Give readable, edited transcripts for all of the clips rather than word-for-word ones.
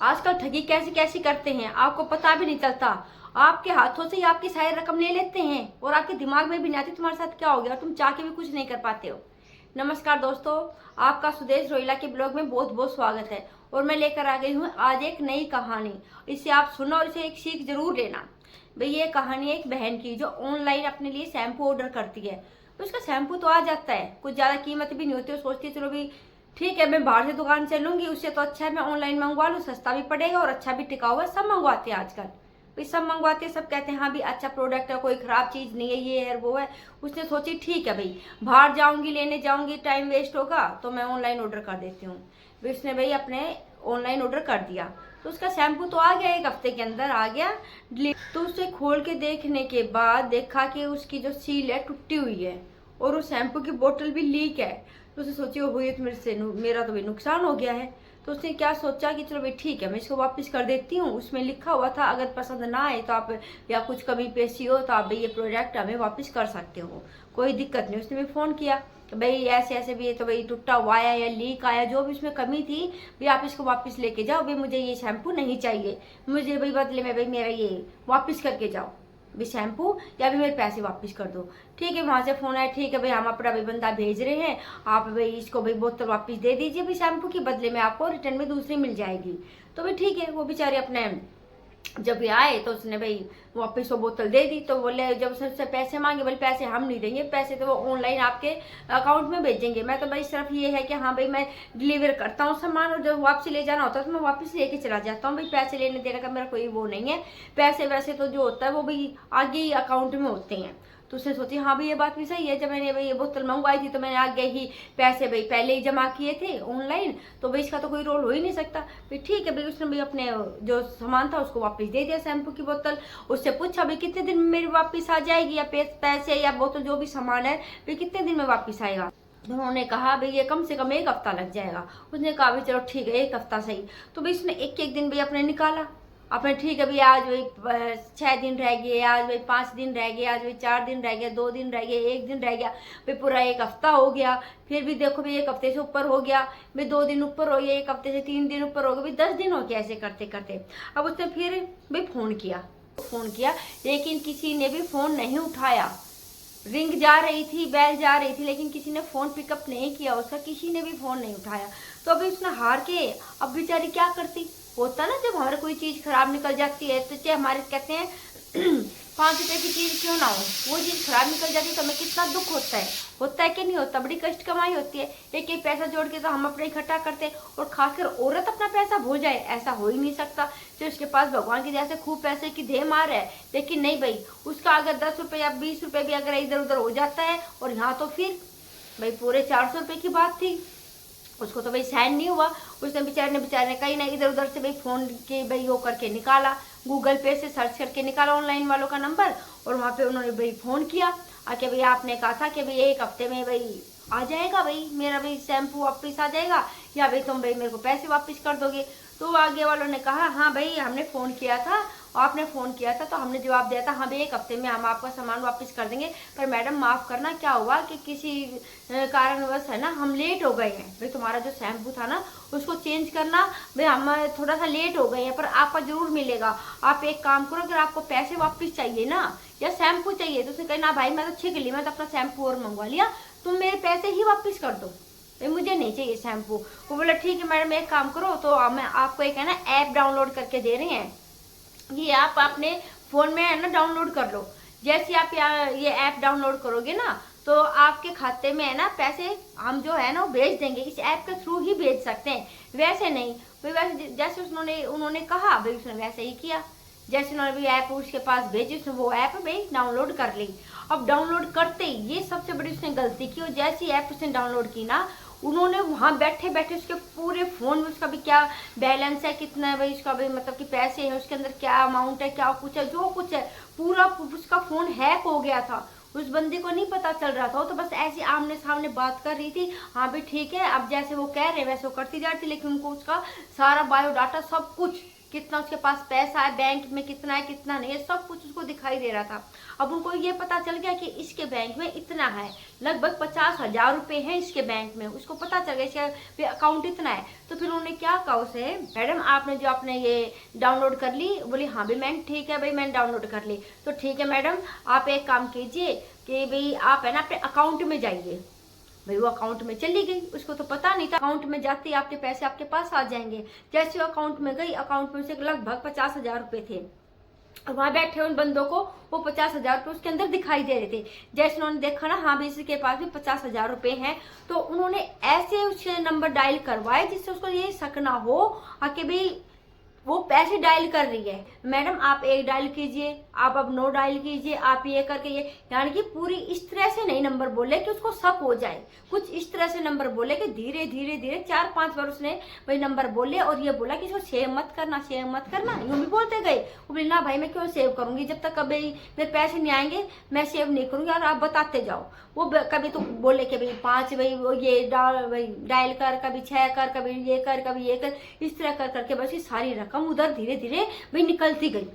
आजकल ठगी कैसे कैसे करते हैं आपको पता भी नहीं चलता। आपके हाथों से ही आपकी सारी रकम ले लेते हैं और आपके दिमाग में भी नहीं आती तुम्हारे साथ क्या हो गया और तुम चाह के भी कुछ नहीं कर पाते हो। नमस्कार दोस्तों, आपका सुदेश रोहिला के ब्लॉग में बहुत बहुत स्वागत है। और मैं लेकर आ गई हूँ आज एक नई कहानी। इसे आप सुनो और इसे एक सीख जरूर लेना। भाई ये कहानी है एक बहन की जो ऑनलाइन अपने लिए शैम्पू ऑर्डर करती है। तो उसका शैम्पू तो आ जाता है, कुछ ज्यादा कीमत भी नहीं होती। वो सोचती है चलो भी ठीक है, मैं बाहर से दुकान से लूंगी, उससे तो अच्छा है मैं ऑनलाइन मंगवा लूँ, सस्ता भी पड़ेगा और अच्छा भी टिकाऊ है। सब मंगवाते हैं आजकल, भाई सब मंगवाते हैं, सब कहते हैं हाँ भी अच्छा प्रोडक्ट है, कोई खराब चीज नहीं है, ये है वो है। उसने सोची ठीक है भाई, बाहर जाऊंगी लेने जाऊंगी टाइम वेस्ट होगा तो मैं ऑनलाइन ऑर्डर कर देती हूँ। फिर उसने भाई अपने ऑनलाइन ऑर्डर कर दिया। तो उसका शैम्पू तो आ गया, एक हफ्ते के अंदर आ गया। तो उसे खोल के देखने के बाद देखा कि उसकी जो सील है टूटी हुई है और उस शैम्पू की बोतल भी लीक है। तो उसे सोची हो ये तो मेरा तो भाई नुकसान हो गया है। तो उसने क्या सोचा कि चलो भाई ठीक है मैं इसको वापस कर देती हूँ। उसमें लिखा हुआ था अगर पसंद ना आए तो आप या कुछ कमी पेशी हो तो आप भाई ये प्रोडक्ट हमें वापस कर सकते हो, कोई दिक्कत नहीं। उसने भी फोन किया कि भाई ऐसे ऐसे भी है तो भाई टूटा हुआ आया या लीक आया, जो भी उसमें कमी थी भाई आप इसको वापस लेके जाओ, भाई मुझे ये शैम्पू नहीं चाहिए, मुझे भाई बदले में भाई मेरा ये वापस करके जाओ भी शैम्पू, या भी मेरे पैसे वापस कर दो। ठीक है, वहां से फोन आया, ठीक है भाई हम अपना भाई बंदा भेज रहे हैं, आप भाई इसको भाई बोतल वापस दे दीजिए भाई शैम्पू की बदले में आपको रिटर्न में दूसरी मिल जाएगी। तो भाई ठीक है, वो बेचारे अपने जब भी आए तो उसने भाई वापस वो बोतल दे दी। तो बोले जब उससे पैसे मांगे, बोले पैसे हम नहीं देंगे, पैसे तो वो ऑनलाइन आपके अकाउंट में भेजेंगे, मैं तो भाई सिर्फ ये है कि हाँ भाई मैं डिलीवर करता हूँ सामान और जब वापसी ले जाना होता है तो मैं वापस लेके चला जाता हूँ, भाई पैसे लेने देने का मेरा कोई वो नहीं है। पैसे वैसे तो जो होता है वो भाई आगे ही अकाउंट में होते हैं। तो उसने सोची हाँ भाई ये बात भी सही है, जब मैंने भाई ये बोतल मंगवाई थी तो मैंने आगे ही पैसे भाई पहले ही जमा किए थे ऑनलाइन, तो भाई इसका तो कोई रोल हो ही नहीं सकता। भाई ठीक है भाई, उसने भाई अपने जो सामान था उसको वापस दे दिया शैम्पू की बोतल। उससे पूछा भाई कितने दिन में मेरी वापस आ जाएगी, या पैसे या बोतल जो भी सामान है भाई कितने दिन में वापस आएगा। तो उन्होंने कहा भाई ये कम से कम एक हफ्ता लग जाएगा। उसने कहा भाई चलो ठीक है एक हफ्ता सही। तो भाई उसने एक एक दिन भाई अपने निकाला अपने, ठीक है भाई आज भाई 6 दिन रह गए, आज भाई 5 दिन रह गए, आज भाई 4 दिन रह गए, 2 दिन रह गए, 1 दिन रह गया, भाई पूरा एक हफ्ता हो गया। फिर भी देखो भाई एक हफ्ते से ऊपर हो गया, भाई 2 दिन ऊपर हो गया, एक हफ्ते से 3 दिन ऊपर हो गया, भाई 10 दिन हो गया ऐसे करते करते। अब उसने फिर भाई फोन किया लेकिन किसी ने भी फोन नहीं उठाया। रिंग जा रही थी, बेल जा रही थी, लेकिन किसी ने फोन पिकअप नहीं किया उसका, किसी ने भी फोन नहीं उठाया। तो अभी उसने हार के अब बेचारी क्या करती। होता ना जब हमारे कोई चीज खराब निकल जाती है तो चाहे हमारे कहते हैं 5 रुपए की चीज क्यों ना हो, वो चीज खराब निकल जाती है तो हमें कितना दुख होता है कि नहीं होता, बड़ी कष्ट कमाई होती है। एक एक पैसा जोड़ के तो हम अपना इकट्ठा करते हैं, और खासकर औरत अपना पैसा भूल जाए ऐसा हो ही नहीं सकता। जो उसके पास भगवान की जैसे खूब पैसे की ढेर मार है, लेकिन नहीं भाई उसका अगर 10 रुपए या 20 रुपए भी अगर इधर उधर हो जाता है, और यहाँ तो फिर भाई पूरे 400 रुपए की बात थी, उसको तो भाई सहन नहीं हुआ। उसने बेचारे ने कहीं ना इधर उधर से भाई फोन के भाई वो करके निकाला, गूगल पे से सर्च करके निकाला ऑनलाइन वालों का नंबर, और वहां पे उन्होंने भाई फोन किया आके भाई आपने कहा था कि भाई एक हफ्ते में भाई आ जाएगा, भाई मेरा भाई शैम्पू वापस आ जाएगा, या भाई तुम भाई मेरे को पैसे वापस कर दोगे। तो आगे वालों ने कहा हाँ भाई हमने फोन किया था, आपने फोन किया था तो हमने जवाब दिया था हाँ भाई एक हफ्ते में हम आपका सामान वापस कर देंगे, पर मैडम माफ करना क्या हुआ कि किसी कारणवश है ना हम लेट हो गए हैं, भाई तुम्हारा जो शैम्पू था ना उसको चेंज करना भाई हम थोड़ा सा लेट हो गए हैं, पर आपका जरूर मिलेगा। आप एक काम करो, अगर आपको पैसे वापस चाहिए ना या शैम्पू चाहिए तो उसने कहा ना भाई मैं तो छिक ली, मैं तो अपना शैम्पू और मंगवा लिया, तुम मेरे पैसे ही वापस कर दो, मुझे नहीं चाहिए शैम्पू। वो बोला ठीक है मैडम एक काम करो, तो मैं आपको एक है ना ऐप डाउनलोड करके दे रहे हैं, ये आप अपने फोन में है ना डाउनलोड कर लो। जैसे आप ये ऐप डाउनलोड करोगे ना तो आपके खाते में है ना पैसे हम जो है ना वो भेज देंगे, इस ऐप के थ्रू ही भेज सकते हैं, वैसे नहीं। भाई वैसे जैसे उन्होंने कहा भाई उसने वैसे ही किया, जैसे उन्होंने भी ऐप उसके पास भेजी उसने वो ऐप भाई डाउनलोड कर ली। अब डाउनलोड करते ही ये सबसे बड़ी उसने गलती की, और जैसी ऐप उसने डाउनलोड की ना उन्होंने वहां बैठे बैठे उसके पूरे फोन में उसका भी क्या बैलेंस है, कितना है भाई उसका भाई मतलब कि पैसे हैं उसके अंदर, क्या अमाउंट है, क्या कुछ है, जो कुछ है पूरा उसका फोन हैक हो गया था। उस बंदे को नहीं पता चल रहा था, वो तो बस ऐसी आमने सामने बात कर रही थी, हाँ भाई ठीक है अब जैसे वो कह रहे वैसे वो करती जाती, लेकिन उनको उसका सारा बायोडाटा सब कुछ कितना उसके पास पैसा है, बैंक में कितना है कितना नहीं है, सब कुछ उसको दिखाई दे रहा था। अब उनको ये पता चल गया कि इसके बैंक में इतना है, लगभग 50,000 रुपए हैं इसके बैंक में, उसको पता चल गया इसका अकाउंट इतना है। तो फिर उन्होंने क्या कहा उसे, मैडम आपने जो आपने ये डाउनलोड कर ली? बोली हाँ भाई मैम ठीक है भाई मैंने डाउनलोड कर ली। तो ठीक है मैडम, आप एक काम कीजिए कि भाई आप है ना अपने अकाउंट में जाइए। भाई वो अकाउंट में चली गई, उसको तो पता नहीं था अकाउंट में जाते ही आपके पैसे आपके पास आ जाएंगे। जैसे वो अकाउंट में गई, अकाउंट में से लगभग 50,000 रुपए थे। और वहां बैठे उन बंदों को वो 50,000 रुपए उसके अंदर दिखाई दे रहे थे। जैसे उन्होंने देखा ना हाँ भाई इसके पास भी 50,000 रुपए हैं, तो उन्होंने ऐसे उसके नंबर डायल करवाए जिससे उसको ये शक ना हो कि भाई वो पैसे डायल कर रही है। मैडम आप एक डायल कीजिए, आप अब 9 डायल कीजिए, आप ये करके ये, यानी कि पूरी इस तरह से नहीं नंबर बोले कि उसको शक हो जाए, कुछ इस तरह से नंबर बोले कि धीरे धीरे धीरे 4-5 बार उसने वही नंबर बोले और ये बोला कि इसको सेव मत करना, सेव मत करना, यूं भी बोलते गए। वो बोले ना भाई मैं क्यों सेव करूंगी, जब तक कभी मेरे पैसे नहीं आएंगे मैं सेव नहीं करूंगी और आप बताते जाओ। वो कभी तो बोले कि भाई 5 भाई ये डायल कर, कभी 6 कर, कभी ये कर, कभी ये कर, इस तरह कर करके बस ये सारी रकम उधर धीरे धीरे भाई निकलती गई,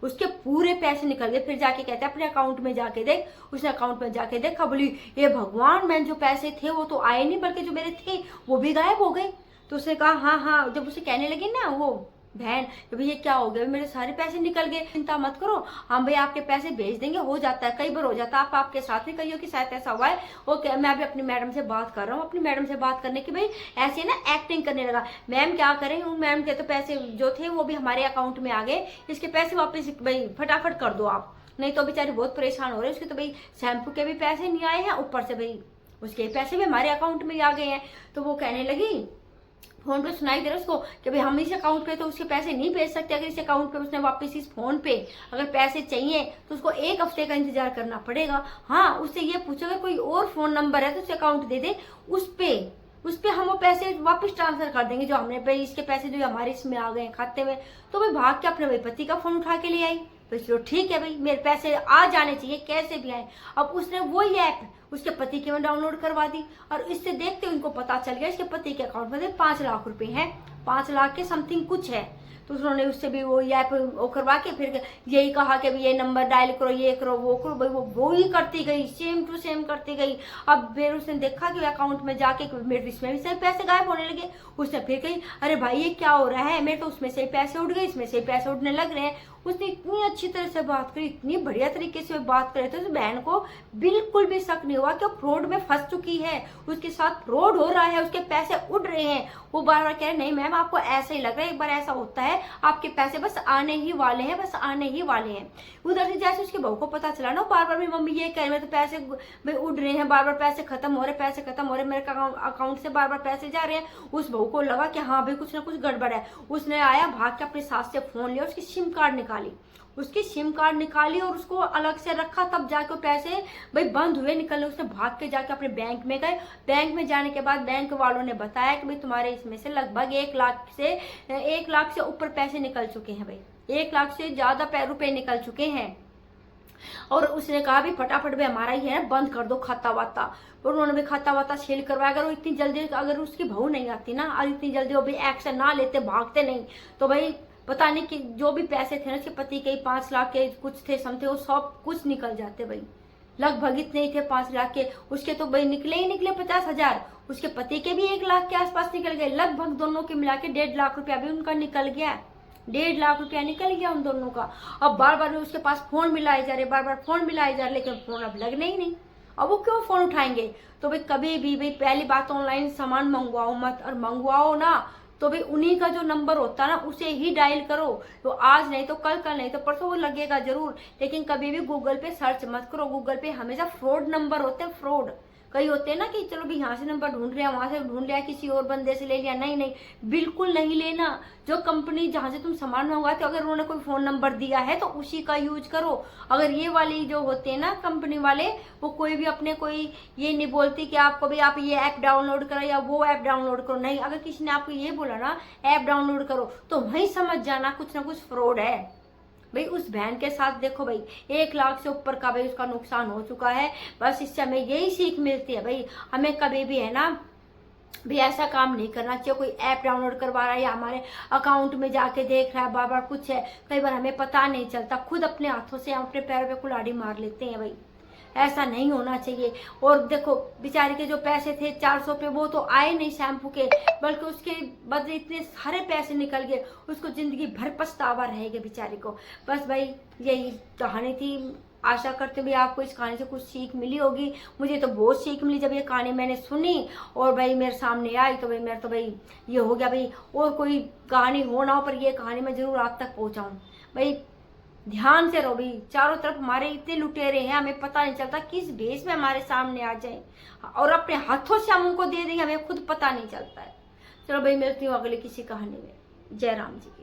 उसके पूरे पैसे निकल गए। फिर जाके कहते हैं अपने अकाउंट में जाके देख, उसने अकाउंट में जाके देखा, बोली ये भगवान मैंने जो पैसे थे वो तो आए नहीं, बल्कि जो मेरे थे वो भी गायब हो गए। तो उसने कहा हाँ हाँ, जब उसे कहने लगी ना वो बहन तो भैया क्या हो गया, मेरे सारे पैसे निकल गए, चिंता मत करो हम भाई आपके पैसे भेज देंगे, हो जाता है कई बार हो जाता है, आप आपके साथ में कहियो कि शायद ऐसा हुआ है। ओके मैं अभी अपनी मैडम से बात कर रहा हूँ। अपनी मैडम से बात करने की भाई ऐसे ना एक्टिंग करने लगा। मैम क्या करें, उन मैम के तो पैसे जो थे वो भी हमारे अकाउंट में आ गए, इसके पैसे वापस भाई फटाफट कर दो आप, नहीं तो बेचारे बहुत परेशान हो रहे हैं। उसके तो भाई शैम्पू के भी पैसे नहीं आए हैं, ऊपर से भाई उसके पैसे भी हमारे अकाउंट में आ गए हैं। तो वो कहने लगी, फोन पे सुनाई दे रहा उसको कि भाई हम इस अकाउंट पे तो उसके पैसे नहीं भेज सकते, अगर इस अकाउंट पे उसने वापस इस फोन पे अगर पैसे चाहिए तो उसको 1 हफ्ते का इंतजार करना पड़ेगा। हाँ उससे ये पूछो अगर कोई और फोन नंबर है तो उसे अकाउंट दे दे, उस पे हम वो पैसे वापस ट्रांसफर कर देंगे, जो हमने भाई इसके पैसे जो हमारे इसमें आ गए खाते में। तो भाई भाग के अपने भाई पति का फोन उठा के ले आई, तो चलो ठीक है भाई मेरे पैसे आ जाने चाहिए कैसे भी आए। अब उसने वही ऐप उसके पति के में डाउनलोड करवा दी और इससे देखते उनको पता चल गया इसके पति के अकाउंट में 5 लाख रुपए हैं, 5 लाख के समथिंग कुछ है। तो उन्होंने उससे भी वो ऐप वो करवा के फिर यही कहा कि ये नंबर डायल करो, ये करो, वो करो, भाई वो ही करती गई, सेम टू सेम करती गई। अब फिर उसने देखा कि अकाउंट में जाके मेरे इसमें भी सही पैसे गायब होने लगे। उसने फिर कही अरे भाई ये क्या हो रहा है, मेरे तो उसमें से पैसे उठ गए, इसमें से पैसे उठने लग रहे हैं। उसने इतनी अच्छी तरह से बात करी, इतनी बढ़िया तरीके से बात करे थे उस बहन को बिल्कुल भी शक नहीं हुआ कि वो फ्रॉड में फंस चुकी है, उसके साथ फ्रॉड हो रहा है, उसके पैसे उड़ रहे हैं। वो बार बार कह रहे नहीं मैम आपको ऐसा ही लग रहा है, एक बार ऐसा होता है आपके पैसे बस आने ही वाले हैं, बस आने ही वाले हैं। उधर से जैसे उसके बहू को पता चला ना, बार बार मेरी मम्मी ये कह रही मेरे तो पैसे उड़ रहे हैं, बार बार पैसे खत्म हो रहे, पैसे खत्म हो रहे, मेरे अकाउंट से बार बार पैसे जा रहे हैं। उस बहू को लगा कि हाँ भाई कुछ ना कुछ गड़बड़ है। उसने आया भाग के अपनी सास से फोन लिया, उसकी सिम कार्ड निकाली, उसकी सिम कार्ड निकाली और उसको अलग से रखा, तब जाके पैसे भाई बंद हुए निकलने। उसने भाग के जाके अपने बैंक में गए। बैंक में जाने के बाद बैंक वालों ने बताया कि भाई तुम्हारे इसमें से लगभग 1 लाख से ऊपर पैसे निकल चुके हैं, भाई 1 लाख से ज्यादा रुपए निकल चुके हैं। और उसने कहा भी फटाफट भी हमारा ही है बंद कर दो खाता वाता। और उन्होंने भी खाता वाता सील करवाया। अगर वो इतनी जल्दी अगर उसकी बहू नहीं आती ना और इतनी जल्दी वो भी एक्शन ना लेते, भागते नहीं, तो भाई पता नहीं कि जो भी पैसे थे ना उसके पति के 5 लाख के कुछ थे समथे, वो सब कुछ निकल जाते भाई, लगभग इतने ही थे 5 लाख के। उसके तो भाई निकले ही निकले 50,000, उसके पति के भी 1 लाख के आसपास निकल गए, लगभग दोनों के मिला के 1.5 लाख रुपया भी उनका निकल गया, 1.5 लाख रुपया निकल गया उन दोनों का। अब बार बार उसके पास फोन मिलाए जा रहे, बार बार फोन मिलाए जा रहे, लेकिन फोन अब लगने ही नहीं। अब वो क्यों फोन उठाएंगे। तो भाई कभी भी भाई पहली बात ऑनलाइन सामान मंगवाओ मत, और मंगवाओ ना तो भाई उन्हीं का जो नंबर होता है ना उसे ही डायल करो। तो आज नहीं तो कल, कल नहीं तो परसों वो लगेगा जरूर, लेकिन कभी भी गूगल पे सर्च मत करो। गूगल पे हमेशा फ्रॉड नंबर होते हैं, फ्रॉड। कई होते हैं ना कि चलो भी यहाँ से नंबर ढूंढ रहे हैं, वहां से ढूंढ लिया, किसी और बंदे से ले लिया, नहीं नहीं बिल्कुल नहीं लेना। जो कंपनी जहां से तुम सामान मंगवाते हो अगर उन्होंने कोई फोन नंबर दिया है तो उसी का यूज करो। अगर ये वाली जो होते हैं ना कंपनी वाले, वो कोई भी अपने कोई ये नहीं बोलती कि आपको भी आप ये ऐप डाउनलोड करो या वो ऐप डाउनलोड करो, नहीं। अगर किसी ने आपको ये बोला ना ऐप डाउनलोड करो तो वही समझ जाना कुछ ना कुछ फ्रॉड है। भाई उस बहन के साथ देखो भाई 1 लाख से ऊपर का भाई उसका नुकसान हो चुका है। बस इससे हमें यही सीख मिलती है भाई, हमें कभी भी है ना भी ऐसा काम नहीं करना चाहिए। कोई ऐप डाउनलोड करवा रहा है या हमारे अकाउंट में जाके देख रहा है, बार बार कुछ है, कई बार हमें पता नहीं चलता, खुद अपने हाथों से हम अपने पैरों पे कुल्हाड़ी मार लेते हैं। भाई ऐसा नहीं होना चाहिए। और देखो बेचारे के जो पैसे थे 400 पे, वो तो आए नहीं शैम्पू के, बल्कि उसके बदले इतने सारे पैसे निकल गए, उसको जिंदगी भर पछतावा रहेगा बेचारे को। बस भाई यही कहानी थी। आशा करते हुए आपको इस कहानी से कुछ सीख मिली होगी। मुझे तो बहुत सीख मिली जब ये कहानी मैंने सुनी और भाई मेरे सामने आई, तो भाई मेरा तो भाई ये हो गया भाई, और कोई कहानी हो ना हो पर ये कहानी मैं जरूर आप तक पहुंचाऊं। भाई ध्यान से रहो भाई, चारों तरफ हमारे इतने लुटेरे हैं, हमें पता नहीं चलता किस भेष में हमारे सामने आ जाए और अपने हाथों से हम उनको दे देंगे, हमें खुद पता नहीं चलता है। चलो भाई मिलती हूँ अगले किसी कहानी में। जय राम जी।